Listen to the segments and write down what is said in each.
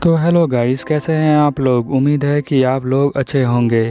तो hello guys, कैसे हैं आप लोग। उम्मीद है कि आप लोग अच्छे होंगे।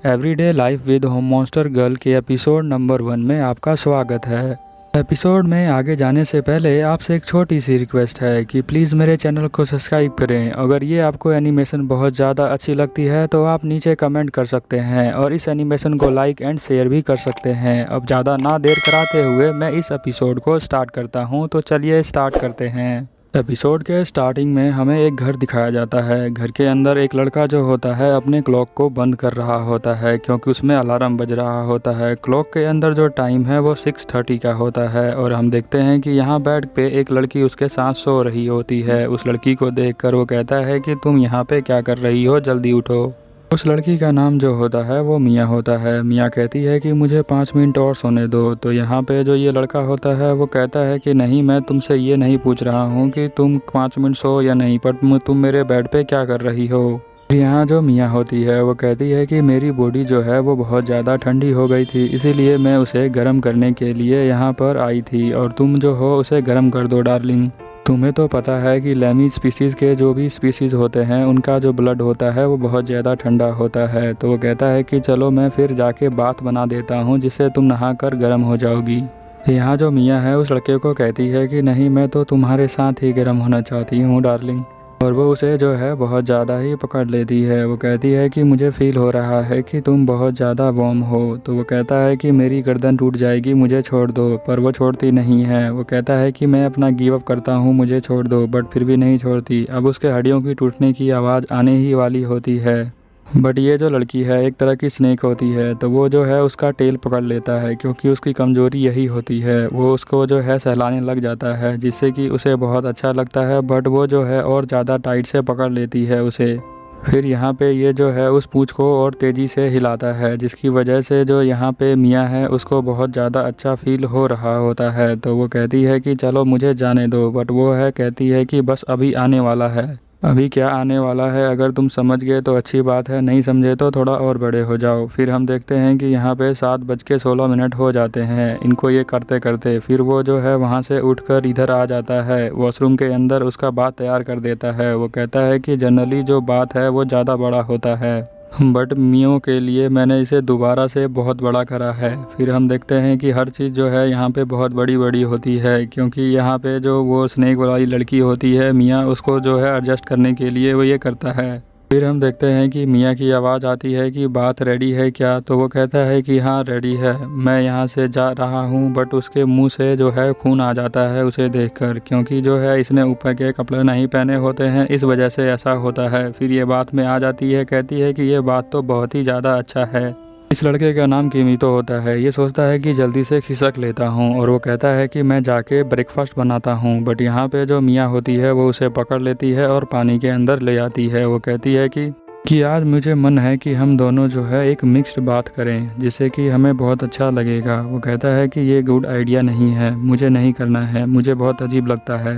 Everyday life with home monster girl के एपिसोड नंबर 1 में आपका स्वागत है। एपिसोड में आगे जाने से पहले आपसे एक छोटी सी रिक्वेस्ट है कि प्लीज़ मेरे चैनल को सब्सक्राइब करें। अगर ये आपको एनिमेशन बहुत ज़्यादा अच्छी लगती है तो आप नीचे कमेंट कर सकते हैं और इस एनिमेशन को लाइक एंड शेयर भी कर सकते हैं। अब ज़्यादा ना देर कराते हुए मैं इस एपिसोड को स्टार्ट करता हूँ, तो चलिए स्टार्ट करते हैं। एपिसोड के स्टार्टिंग में हमें एक घर दिखाया जाता है। घर के अंदर एक लड़का जो होता है अपने क्लॉक को बंद कर रहा होता है क्योंकि उसमें अलार्म बज रहा होता है। क्लॉक के अंदर जो टाइम है वो 6:30 का होता है और हम देखते हैं कि यहाँ बेड पे एक लड़की उसके साथ सो रही होती है। उस लड़की को देखकर वो कहता है कि तुम यहाँ पे क्या कर रही हो, जल्दी उठो। उस लड़की का नाम जो होता है वो मिया होता है। मिया कहती है कि मुझे 5 मिनट और सोने दो। तो यहाँ पे जो ये लड़का होता है वो कहता है कि नहीं, मैं तुमसे ये नहीं पूछ रहा हूँ कि तुम 5 मिनट सो या नहीं, पर तुम मेरे बेड पे क्या कर रही हो। यहाँ जो मिया होती है वो कहती है कि मेरी बॉडी जो है वो बहुत ज़्यादा ठंडी हो गई थी, इसीलिए मैं उसे गर्म करने के लिए यहाँ पर आई थी और तुम जो हो उसे गर्म कर दो डार्लिंग। तुम्हें तो पता है कि लैमी स्पीसीज़ के जो भी स्पीसीज़ होते हैं उनका जो ब्लड होता है वो बहुत ज़्यादा ठंडा होता है। तो वो कहता है कि चलो मैं फिर जाके बाथ बना देता हूँ जिससे तुम नहाकर गर्म हो जाओगी। यहाँ जो मिया है उस लड़के को कहती है कि नहीं, मैं तो तुम्हारे साथ ही गर्म होना चाहती हूँ डार्लिंग। और वो उसे जो है बहुत ज़्यादा ही पकड़ लेती है। वो कहती है कि मुझे फ़ील हो रहा है कि तुम बहुत ज़्यादा वार्म हो। तो वो कहता है कि मेरी गर्दन टूट जाएगी, मुझे छोड़ दो, पर वो छोड़ती नहीं है। वो कहता है कि मैं अपना गिव अप करता हूँ, मुझे छोड़ दो, बट फिर भी नहीं छोड़ती। अब उसके हड्डियों की टूटने की आवाज़ आने ही वाली होती है। बट ये जो लड़की है एक तरह की स्नेक होती है, तो वो जो है उसका टेल पकड़ लेता है क्योंकि उसकी कमज़ोरी यही होती है। वो उसको जो है सहलाने लग जाता है जिससे कि उसे बहुत अच्छा लगता है, बट वो जो है और ज़्यादा टाइट से पकड़ लेती है उसे। फिर यहाँ पे ये जो है उस पूँछ को और तेज़ी से हिलाता है जिसकी वजह से जो यहाँ पे मिया है उसको बहुत ज़्यादा अच्छा फील हो रहा होता है। तो वो कहती है कि चलो मुझे जाने दो, बट वो है कहती है कि बस अभी आने वाला है। अभी क्या आने वाला है, अगर तुम समझ गए तो अच्छी बात है, नहीं समझे तो थोड़ा और बड़े हो जाओ। फिर हम देखते हैं कि यहाँ पे 7:16 हो जाते हैं इनको ये करते करते। फिर वो जो है वहाँ से उठकर इधर आ जाता है, वॉशरूम के अंदर उसका बाथ तैयार कर देता है। वो कहता है कि जनरली जो बाथ है वो ज़्यादा बड़ा होता है, बट मियों के लिए मैंने इसे दोबारा से बहुत बड़ा करा है। फिर हम देखते हैं कि हर चीज़ जो है यहाँ पे बहुत बड़ी बड़ी होती है क्योंकि यहाँ पे जो वो स्नेक वाली लड़की होती है मिया, उसको जो है एडजस्ट करने के लिए वो ये करता है। फिर हम देखते हैं कि मिया की आवाज़ आती है कि बात रेडी है क्या। तो वो कहता है कि हाँ रेडी है, मैं यहाँ से जा रहा हूँ। बट उसके मुंह से जो है खून आ जाता है उसे देखकर, क्योंकि जो है इसने ऊपर के कपड़े नहीं पहने होते हैं, इस वजह से ऐसा होता है। फिर ये बात में आ जाती है, कहती है कि ये बात तो बहुत ही ज़्यादा अच्छा है। इस लड़के का नाम कीमितो होता है। ये सोचता है कि जल्दी से खिसक लेता हूँ और वो कहता है कि मैं जाके ब्रेकफास्ट बनाता हूँ। बट यहाँ पे जो मिया होती है वो उसे पकड़ लेती है और पानी के अंदर ले आती है। वो कहती है कि आज मुझे मन है कि हम दोनों जो है एक मिक्स्ड बात करें जिससे कि हमें बहुत अच्छा लगेगा। वो कहता है कि ये गुड आइडिया नहीं है, मुझे नहीं करना है, मुझे बहुत अजीब लगता है।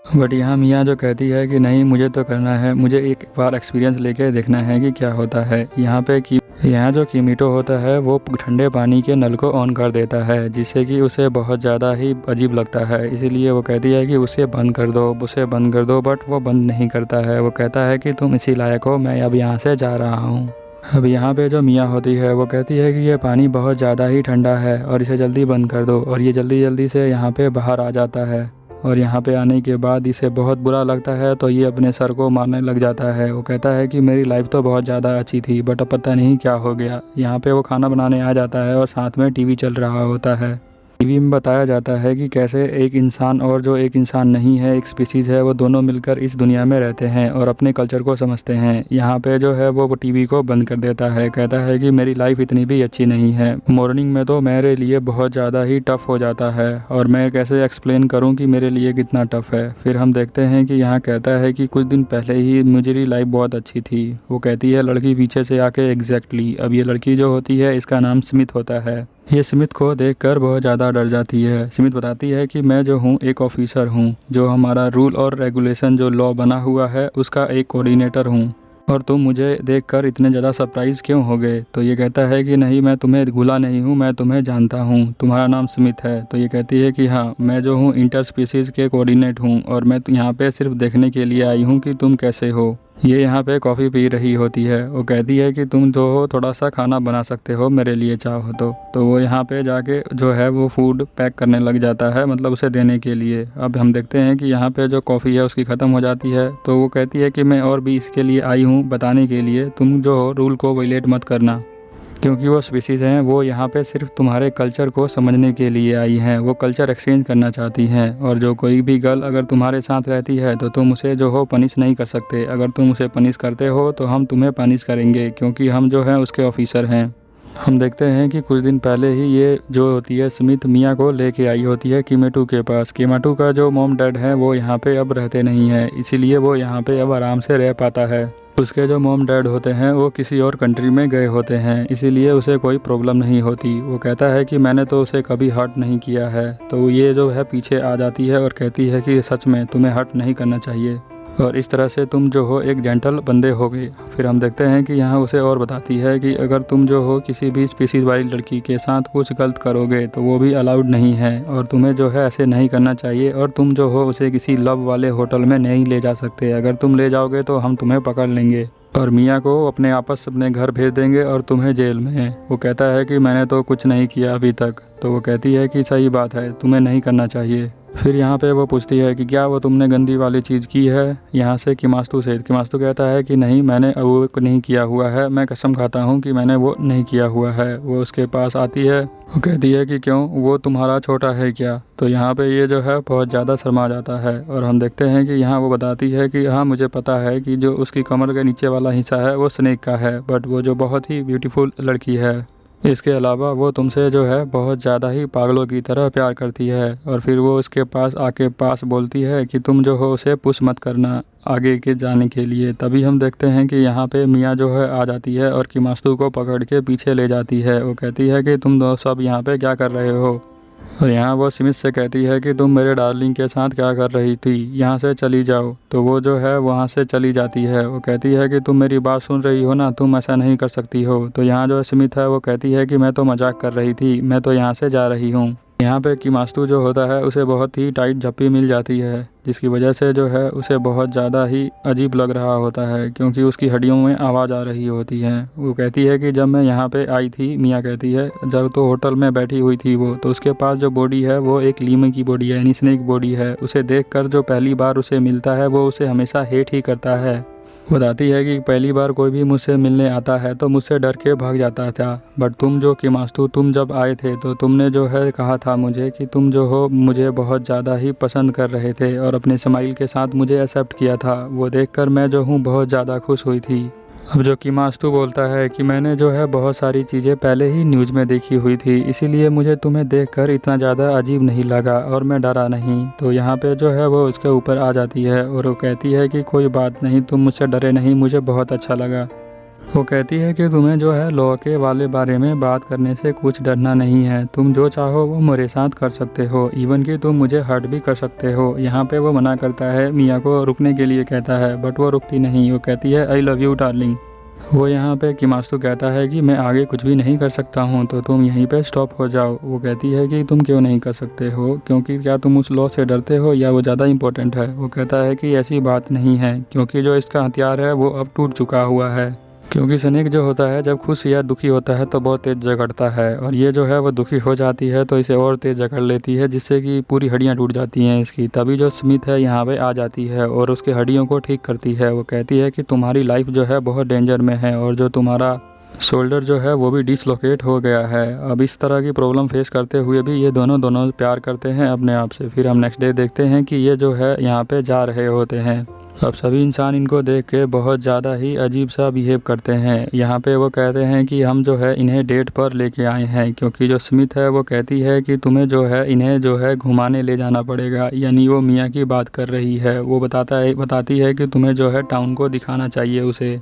बट यहाँ मियाँ जो कहती है कि नहीं मुझे तो करना है, मुझे एक बार एक्सपीरियंस लेके देखना है कि क्या होता है। यहाँ जो कीमितो होता है वो ठंडे पानी के नल को ऑन कर देता है जिससे कि उसे बहुत ज़्यादा ही अजीब लगता है। इसीलिए वो कहती है कि उसे बंद कर दो, उसे बंद कर दो, बट वो बंद नहीं करता है। वो कहता है कि तुम इसी लायक हो, मैं अब यहाँ से जा रहा हूँ। अब यहाँ पे जो मियाँ होती है वो कहती है कि ये पानी बहुत ज़्यादा ही ठंडा है और इसे जल्दी बंद कर दो। और ये जल्दी जल्दी से यहाँ पे बाहर आ जाता है और यहाँ पे आने के बाद इसे बहुत बुरा लगता है तो ये अपने सर को मारने लग जाता है। वो कहता है कि मेरी लाइफ तो बहुत ज़्यादा अच्छी थी, बट अब पता नहीं क्या हो गया। यहाँ पे वो खाना बनाने आ जाता है और साथ में टीवी चल रहा होता है। टीवी में बताया जाता है कि कैसे एक इंसान और जो एक इंसान नहीं है, एक स्पीसीज़ है, वो दोनों मिलकर इस दुनिया में रहते हैं और अपने कल्चर को समझते हैं। यहाँ पे जो है वो टीवी को बंद कर देता है, कहता है कि मेरी लाइफ इतनी भी अच्छी नहीं है। मॉर्निंग में तो मेरे लिए बहुत ज़्यादा ही टफ़ हो जाता है और मैं कैसे एक्सप्लेन करूँ कि मेरे लिए कितना टफ़ है। फिर हम देखते हैं कि यहाँ कहता है कि कुछ दिन पहले ही मेरी लाइफ बहुत अच्छी थी। वो कहती है लड़की पीछे से आके एग्जैक्टली। अब ये लड़की जो होती है इसका नाम स्मिथ होता है। ये स्मिथ को देखकर बहुत ज़्यादा डर जाती है। स्मिथ बताती है कि मैं जो हूँ एक ऑफिसर हूँ, जो हमारा रूल और रेगुलेशन जो लॉ बना हुआ है उसका एक कोऑर्डिनेटर हूँ। और तुम मुझे देखकर इतने ज़्यादा सरप्राइज़ क्यों हो गए? तो ये कहता है कि नहीं, मैं तुम्हें भूला नहीं हूँ, मैं तुम्हें जानता हूँ, तुम्हारा नाम स्मिथ है। तो ये कहती है कि हाँ, मैं जो हूँ इंटर स्पीसीज़ के कोऑर्डिनेट हूँ और मैं यहाँ पे सिर्फ देखने के लिए आई हूँ कि तुम कैसे हो। ये यहाँ पे कॉफ़ी पी रही होती है। वो कहती है कि तुम जो हो थोड़ा सा खाना बना सकते हो मेरे लिए चाहो तो वो यहाँ पे जाके जो है वो फूड पैक करने लग जाता है, मतलब उसे देने के लिए। अब हम देखते हैं कि यहाँ पे जो कॉफ़ी है उसकी ख़त्म हो जाती है। तो वो कहती है कि मैं और भी इसके लिए आई हूँ बताने के लिए, तुम जो हो रूल को वायलेट मत करना, क्योंकि वो स्पीसीज़ हैं, वो यहाँ पे सिर्फ तुम्हारे कल्चर को समझने के लिए आई हैं। वो कल्चर एक्सचेंज करना चाहती हैं और जो कोई भी गर्ल अगर तुम्हारे साथ रहती है तो तुम उसे जो हो पनिश नहीं कर सकते। अगर तुम उसे पनिश करते हो तो हम तुम्हें पनिश करेंगे, क्योंकि हम जो हैं उसके ऑफिसर हैं। हम देखते हैं कि कुछ दिन पहले ही ये जो होती है स्मिथ मिया को लेके आई होती है कीमेटू के पास। कीमेटू का जो मॉम डैड है वो यहाँ पे अब रहते नहीं है, इसीलिए वो यहाँ पे अब आराम से रह पाता है। उसके जो मॉम डैड होते हैं वो किसी और कंट्री में गए होते हैं, इसीलिए उसे कोई प्रॉब्लम नहीं होती। वो कहता है कि मैंने तो उसे कभी हर्ट नहीं किया है। तो ये जो है पीछे आ जाती है और कहती है कि सच में तुम्हें हर्ट नहीं करना चाहिए और इस तरह से तुम जो हो एक जेंटल बंदे होगे। फिर हम देखते हैं कि यहाँ उसे और बताती है कि अगर तुम जो हो किसी भी स्पीसीज़ वाली लड़की के साथ कुछ गलत करोगे तो वो भी अलाउड नहीं है और तुम्हें जो है ऐसे नहीं करना चाहिए। और तुम जो हो उसे किसी लव वाले होटल में नहीं ले जा सकते, अगर तुम ले जाओगे तो हम तुम्हें पकड़ लेंगे और मिया को अपने घर भेज देंगे और तुम्हें जेल में। वो कहता है कि मैंने तो कुछ नहीं किया अभी तक। तो वो कहती है कि सही बात है, तुम्हें नहीं करना चाहिए। फिर यहाँ पे वो पूछती है कि क्या वो तुमने गंदी वाली चीज़ की है यहाँ से किमास्तु से। किमास्तु कहता है कि नहीं, मैंने वो नहीं किया हुआ है, मैं कसम खाता हूँ कि मैंने वो नहीं किया हुआ है। वो उसके पास आती है, वो कहती है कि क्यों, वो तुम्हारा छोटा है क्या? तो यहाँ पे ये जो है बहुत ज़्यादा शर्मा जाता है और हम देखते हैं कि यहाँ वो बताती है कि हाँ, मुझे पता है कि जो उसकी कमर के नीचे वाला हिस्सा है वो स्नेक का है, बट वो जो बहुत ही ब्यूटीफुल लड़की है। इसके अलावा वो तुमसे जो है बहुत ज़्यादा ही पागलों की तरह प्यार करती है। और फिर वो उसके पास बोलती है कि तुम जो हो उसे पुश मत करना आगे के जाने के लिए। तभी हम देखते हैं कि यहाँ पे मिया जो है आ जाती है और किमास्तु को पकड़ के पीछे ले जाती है। वो कहती है कि तुम दो सब यहाँ पे क्या कर रहे हो? और यहाँ वो स्मिथ से कहती है कि तुम मेरे डार्लिंग के साथ क्या कर रही थी, यहाँ से चली जाओ। तो वो जो है वहाँ से चली जाती है। वो कहती है कि तुम मेरी बात सुन रही हो ना, तुम ऐसा नहीं कर सकती हो। तो यहाँ जो स्मिथ है वो कहती है कि मैं तो मजाक कर रही थी, मैं तो यहाँ से जा रही हूँ। यहाँ पे किमास्तु जो होता है उसे बहुत ही टाइट झप्पी मिल जाती है, जिसकी वजह से जो है उसे बहुत ज़्यादा ही अजीब लग रहा होता है, क्योंकि उसकी हड्डियों में आवाज़ आ रही होती है। वो कहती है कि जब मैं यहाँ पे आई थी, मिया कहती है, जब तो होटल में बैठी हुई थी वो, तो उसके पास जो बॉडी है वो एक लीम की बॉडी है, यानी स्नेक बॉडी है। उसे देखकर जो पहली बार उसे मिलता है वो उसे हमेशा हेट ही करता है। बताती है कि पहली बार कोई भी मुझसे मिलने आता है तो मुझसे डर के भाग जाता था, बट तुम जो किमास्तु, तुम जब आए थे तो तुमने जो है कहा था मुझे कि तुम जो हो मुझे बहुत ज़्यादा ही पसंद कर रहे थे और अपने स्माइल के साथ मुझे एक्सेप्ट किया था। वो देखकर मैं जो हूँ बहुत ज़्यादा खुश हुई थी। अब जो किमास्तु बोलता है कि मैंने जो है बहुत सारी चीज़ें पहले ही न्यूज़ में देखी हुई थी, इसीलिए मुझे तुम्हें देखकर इतना ज़्यादा अजीब नहीं लगा और मैं डरा नहीं। तो यहाँ पे जो है वो उसके ऊपर आ जाती है और वो कहती है कि कोई बात नहीं, तुम मुझसे डरे नहीं, मुझे बहुत अच्छा लगा। वो कहती है कि तुम्हें जो है लॉ के वाले बारे में बात करने से कुछ डरना नहीं है, तुम जो चाहो वो मेरे साथ कर सकते हो, इवन कि तुम मुझे हर्ट भी कर सकते हो। यहाँ पे वो मना करता है, मिया को रुकने के लिए कहता है, बट वो रुकती नहीं। वो कहती है आई लव यू डार्लिंग। वो यहाँ पे किमास्तु कहता है कि मैं आगे कुछ भी नहीं कर सकता हूँ, तो तुम यहीं पे स्टॉप हो जाओ। वो कहती है कि तुम क्यों नहीं कर सकते हो, क्योंकि क्या तुम उस लॉ से डरते हो या वो ज़्यादा इंपॉर्टेंट है? वो कहता है कि ऐसी बात नहीं है, क्योंकि जो इसका हथियार है वो अब टूट चुका हुआ है। क्योंकि स्नेक जो होता है जब खुश या दुखी होता है तो बहुत तेज़ जकड़ता है, और ये जो है वो दुखी हो जाती है तो इसे और तेज़ जकड़ लेती है, जिससे कि पूरी हड्डियाँ टूट जाती हैं इसकी। तभी जो स्मिथ है यहाँ पे आ जाती है और उसके हड्डियों को ठीक करती है। वो कहती है कि तुम्हारी लाइफ जो है बहुत डेंजर में है और जो तुम्हारा शोल्डर जो है वो भी डिसलोकेट हो गया है। अब इस तरह की प्रॉब्लम फेस करते हुए भी ये दोनों प्यार करते हैं अपने आप से। फिर हम नेक्स्ट डे देखते हैं कि ये जो है यहाँ पे जा रहे होते हैं। अब सभी इंसान इनको देख के बहुत ज़्यादा ही अजीब सा बिहेव करते हैं। यहाँ पे वो कहते हैं कि हम जो है इन्हें डेट पर लेके आए हैं, क्योंकि जो स्मिथ है वो कहती है कि तुम्हें जो है इन्हें जो है घुमाने ले जाना पड़ेगा, यानी वो मिया की बात कर रही है। वो बताती है कि तुम्हें जो है टाउन को दिखाना चाहिए उसे।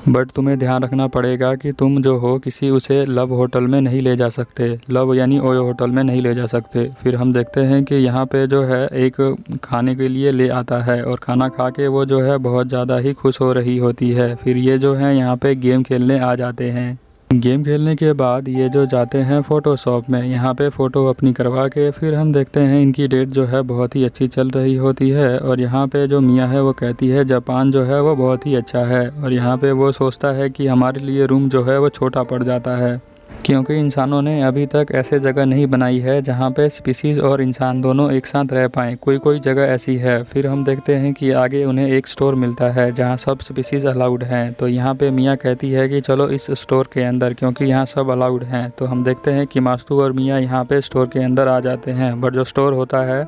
बट तुम्हें ध्यान रखना पड़ेगा कि तुम जो हो किसी उसे लव होटल में नहीं ले जा सकते, लव यानी ओयो होटल में नहीं ले जा सकते। फिर हम देखते हैं कि यहाँ पे जो है एक खाने के लिए ले आता है और खाना खा के वो जो है बहुत ज़्यादा ही खुश हो रही होती है। फिर ये जो है यहाँ पे गेम खेलने आ जाते हैं। गेम खेलने के बाद ये जो जाते हैं फ़ोटोशॉप में, यहाँ पे फ़ोटो अपनी करवा के फिर हम देखते हैं इनकी डेट जो है बहुत ही अच्छी चल रही होती है। और यहाँ पे जो मिया है वो कहती है जापान जो है वो बहुत ही अच्छा है। और यहाँ पे वो सोचता है कि हमारे लिए रूम जो है वो छोटा पड़ जाता है, क्योंकि इंसानों ने अभी तक ऐसे जगह नहीं बनाई है जहाँ पे स्पीसीज़ और इंसान दोनों एक साथ रह पाएँ। कोई जगह ऐसी है। फिर हम देखते हैं कि आगे उन्हें एक स्टोर मिलता है जहाँ सब स्पीसीज़ अलाउड हैं। तो यहाँ पे मिया कहती है कि चलो इस स्टोर के अंदर, क्योंकि यहाँ सब अलाउड हैं। तो हम देखते हैं कि मास्तू और मिया यहाँ पे स्टोर के अंदर आ जाते हैं। बट जो स्टोर होता है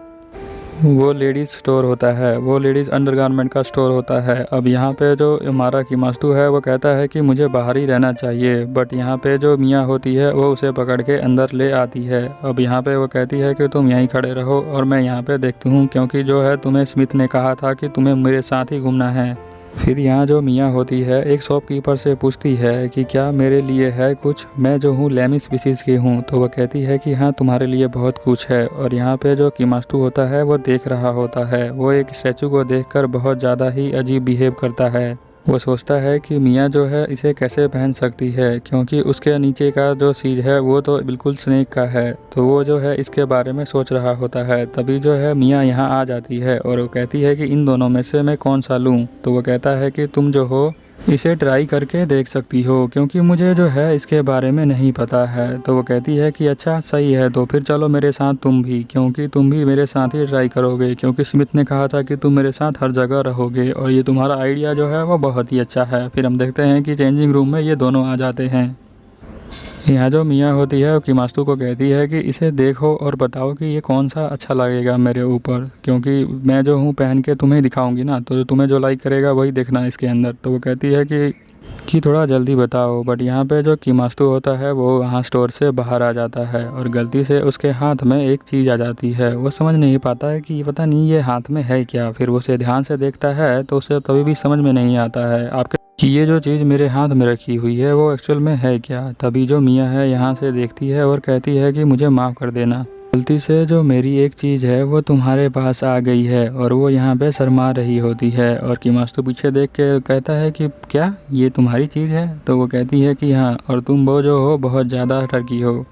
वो लेडीज़ स्टोर होता है, वो लेडीज़ अंडरगारमेंट का स्टोर होता है। अब यहाँ पे जो हमारा किमास्तू है वो कहता है कि मुझे बाहर ही रहना चाहिए। बट यहाँ पे जो मियाँ होती है वो उसे पकड़ के अंदर ले आती है। अब यहाँ पे वो कहती है कि तुम यहीं खड़े रहो और मैं यहाँ पे देखती हूँ, क्योंकि जो है तुम्हें स्मिथ ने कहा था कि तुम्हें मेरे साथ ही घूमना है। फिर यहाँ जो मियाँ होती है एक शॉपकीपर से पूछती है कि क्या मेरे लिए है कुछ, मैं जो हूँ लेमी स्पीसीज़ की हूँ। तो वह कहती है कि हाँ तुम्हारे लिए बहुत कुछ है। और यहाँ पे जो किमास्तू होता है वो देख रहा होता है। वो एक स्टैचू को देखकर बहुत ज़्यादा ही अजीब बिहेव करता है। वो सोचता है कि मियाँ जो है इसे कैसे पहन सकती है, क्योंकि उसके नीचे का जो चीज़ है वो तो बिल्कुल स्नेक का है। तो वो जो है इसके बारे में सोच रहा होता है। तभी जो है मियाँ यहाँ आ जाती है और वो कहती है कि इन दोनों में से मैं कौन सा लूँ। तो वो कहता है कि तुम जो हो इसे ट्राई करके देख सकती हो, क्योंकि मुझे जो है इसके बारे में नहीं पता है। तो वो कहती है कि अच्छा सही है, तो फिर चलो मेरे साथ तुम भी, क्योंकि तुम भी मेरे साथ ही ट्राई करोगे, क्योंकि स्मिथ ने कहा था कि तुम मेरे साथ हर जगह रहोगे और ये तुम्हारा आइडिया जो है वो बहुत ही अच्छा है। फिर हम देखते हैं कि चेंजिंग रूम में ये दोनों आ जाते हैं। यहाँ जो मियाँ होती है वो किमास्तू को कहती है कि इसे देखो और बताओ कि ये कौन सा अच्छा लगेगा मेरे ऊपर, क्योंकि मैं जो हूँ पहन के तुम्हें दिखाऊंगी ना, तो तुम्हें जो लाइक करेगा वही देखना है इसके अंदर। तो वो कहती है कि थोड़ा जल्दी बताओ। बट यहाँ पे जो किमास्तू होता है वो वहाँ स्टोर से बाहर आ जाता है और गलती से उसके हाथ में एक चीज़ आ जाती है। वो समझ नहीं पाता है कि पता नहीं ये हाथ में है क्या। फिर वो उसे ध्यान से देखता है तो उसे तभी भी समझ में नहीं आता है आपके कि ये जो चीज़ मेरे हाथ में रखी हुई है वो एक्चुअल में है क्या। तभी जो मियाँ है यहाँ से देखती है और कहती है कि मुझे माफ़ कर देना, गलती से जो मेरी एक चीज़ है वो तुम्हारे पास आ गई है। और वो यहाँ पे शर्मा रही होती है और किमास्तू पीछे देख के कहता है कि क्या ये तुम्हारी चीज़ है। तो वो कहती है कि हाँ, और तुम वो जो हो बहुत ज़्यादा ठगी हो।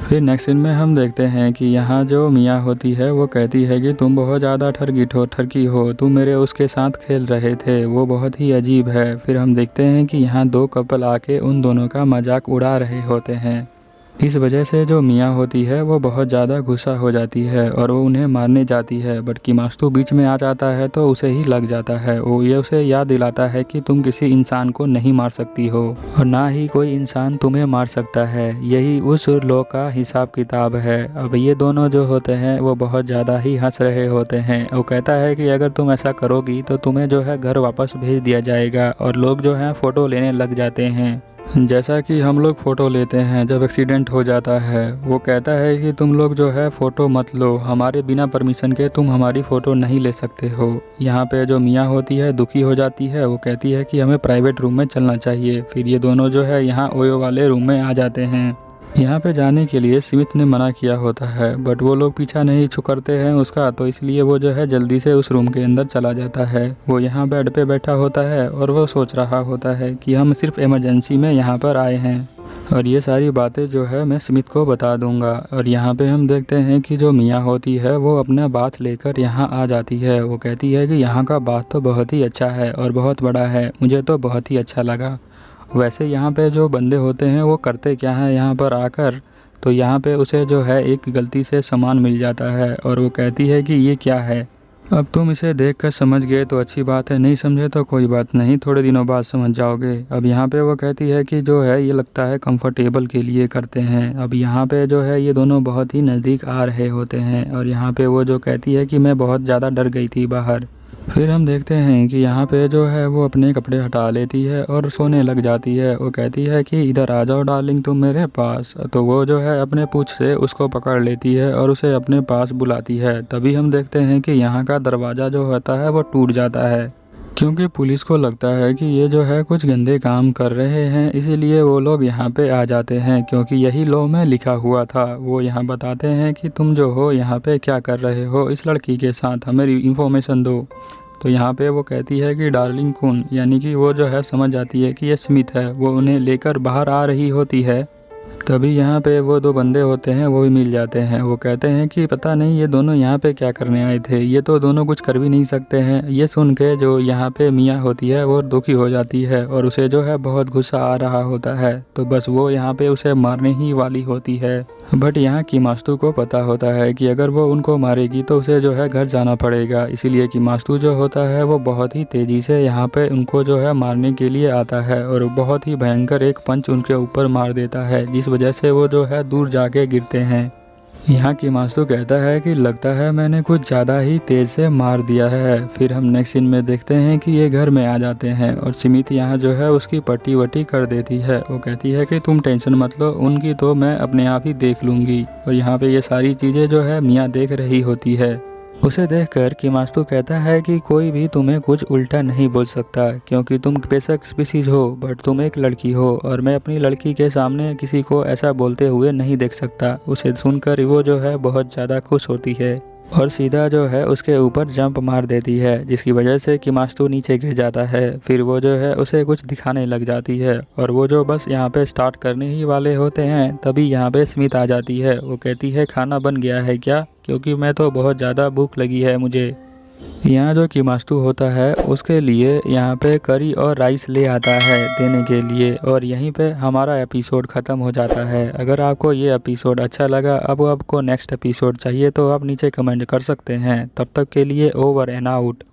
फिर नेक्स्ट सीन में हम देखते हैं कि यहाँ जो मियाँ होती है वो कहती है कि तुम बहुत ज़्यादा ठगी हो, तुम मेरे उसके साथ खेल रहे थे, वो बहुत ही अजीब है। फिर हम देखते हैं कि यहाँ दो कपल आके उन दोनों का मजाक उड़ा रहे होते हैं। इस वजह से जो मियाँ होती है वो बहुत ज़्यादा गुस्सा हो जाती है और वो उन्हें मारने जाती है। बट किमास्तू बीच में आ जाता है तो उसे ही लग जाता है। वो ये उसे याद दिलाता है कि तुम किसी इंसान को नहीं मार सकती हो और ना ही कोई इंसान तुम्हें मार सकता है, यही उस लॉ का हिसाब किताब है। अब ये दोनों जो होते हैं वो बहुत ज़्यादा ही हंस रहे होते हैं। वो कहता है कि अगर तुम ऐसा करोगी तो तुम्हें जो है घर वापस भेज दिया जाएगा। और लोग जो हैं फ़ोटो लेने लग जाते हैं, जैसा कि हम लोग फ़ोटो लेते हैं जब एक्सीडेंट हो जाता है। वो कहता है कि तुम लोग जो है फ़ोटो मत लो, हमारे बिना परमिशन के तुम हमारी फ़ोटो नहीं ले सकते हो। यहाँ पे जो मियाँ होती है दुखी हो जाती है। वो कहती है कि हमें प्राइवेट रूम में चलना चाहिए। फिर ये दोनों जो है यहाँ ओयो वाले रूम में आ जाते हैं। यहाँ पे जाने के लिए स्मिथ ने मना किया होता है, बट वो लोग पीछा नहीं करते हैं उसका, तो इसलिए वो जो है जल्दी से उस रूम के अंदर चला जाता है। वो यहाँ बेड पे बैठा होता है और वो सोच रहा होता है कि हम सिर्फ इमरजेंसी में यहाँ पर आए हैं और ये सारी बातें जो है मैं स्मिथ को बता दूंगा। और यहाँ पे हम देखते हैं कि जो मियाँ होती है वो अपना बाथ लेकर यहाँ आ जाती है। वो कहती है कि यहाँ का बाथ तो बहुत ही अच्छा है और बहुत बड़ा है, मुझे तो बहुत ही अच्छा लगा। वैसे यहाँ पे जो बंदे होते हैं वो करते क्या है यहाँ पर आकर, तो यहाँ पे उसे जो है एक गलती से सामान मिल जाता है और वो कहती है कि ये क्या है। अब तुम इसे देखकर समझ गए तो अच्छी बात है, नहीं समझे तो कोई बात नहीं, थोड़े दिनों बाद समझ जाओगे। अब यहाँ पे वो कहती है कि जो है ये लगता है कंफर्टेबल के लिए करते हैं। अब यहाँ पे जो है ये दोनों बहुत ही नज़दीक आ रहे होते हैं और यहाँ पे वो जो कहती है कि मैं बहुत ज़्यादा डर गई थी बाहर। फिर हम देखते हैं कि यहाँ पे जो है वो अपने कपड़े हटा लेती है और सोने लग जाती है। वो कहती है कि इधर आ जाओ डार्लिंग तुम मेरे पास। तो वो जो है अपने पूंछ से उसको पकड़ लेती है और उसे अपने पास बुलाती है। तभी हम देखते हैं कि यहाँ का दरवाज़ा जो होता है वो टूट जाता है। क्योंकि पुलिस को लगता है कि ये जो है कुछ गंदे काम कर रहे हैं, इसीलिए वो लोग यहाँ पे आ जाते हैं, क्योंकि यही लॉ में लिखा हुआ था। वो यहाँ बताते हैं कि तुम जो हो यहाँ पे क्या कर रहे हो इस लड़की के साथ, हमें इन्फॉर्मेशन दो। तो यहाँ पे वो कहती है कि डार्लिंग कौन, यानी कि वो जो है समझ जाती है कि ये स्मिथ है। वो उन्हें लेकर बाहर आ रही होती है, तभी यहाँ पे वो दो बंदे होते हैं वो भी मिल जाते हैं। वो कहते हैं कि पता नहीं ये दोनों यहाँ पे क्या करने आए थे, ये तो दोनों कुछ कर भी नहीं सकते हैं। ये सुन के जो यहाँ पे मियाँ होती है वो दुखी हो जाती है और उसे जो है बहुत गुस्सा आ रहा होता है, तो बस वो यहाँ पे उसे मारने ही वाली होती है। बट यहाँ की मास्तू को पता होता है कि अगर वो उनको मारेगी तो उसे जो है घर जाना पड़ेगा, इसीलिए कि मास्तू जो होता है वो बहुत ही तेज़ी से यहाँ पे उनको जो है मारने के लिए आता है और बहुत ही भयंकर एक पंच उनके ऊपर मार देता है, जिस वजह से वो जो है दूर जाके गिरते हैं। यहाँ की मास्तू कहता है कि लगता है मैंने कुछ ज़्यादा ही तेज़ से मार दिया है। फिर हम नेक्स्ट सीन में देखते हैं कि ये घर में आ जाते हैं और स्मिथ यहाँ जो है उसकी पट्टी वट्टी कर देती है। वो कहती है कि तुम टेंशन मत लो, उनकी तो मैं अपने आप ही देख लूँगी। और यहाँ पे ये सारी चीज़ें जो है मियाँ देख रही होती है। उसे देखकर किमास्तु कहता है कि कोई भी तुम्हें कुछ उल्टा नहीं बोल सकता, क्योंकि तुम बेशक स्पीसीज हो बट तुम एक लड़की हो और मैं अपनी लड़की के सामने किसी को ऐसा बोलते हुए नहीं देख सकता। उसे सुनकर वो जो है बहुत ज़्यादा खुश होती है और सीधा जो है उसके ऊपर जंप मार देती है, जिसकी वजह से किमास्तु नीचे गिर जाता है। फिर वो जो है उसे कुछ दिखाने लग जाती है और वो जो बस यहाँ पे स्टार्ट करने ही वाले होते हैं, तभी यहाँ पे स्मिथ आ जाती है। वो कहती है खाना बन गया है क्या, क्योंकि मैं तो बहुत ज़्यादा भूख लगी है मुझे। यहाँ जो किमास्तु होता है उसके लिए यहाँ पे करी और राइस ले आता है देने के लिए, और यहीं पे हमारा एपिसोड ख़त्म हो जाता है। अगर आपको ये एपिसोड अच्छा लगा, अब आपको नेक्स्ट एपिसोड चाहिए तो आप नीचे कमेंट कर सकते हैं। तब तक के लिए ओवर एंड आउट।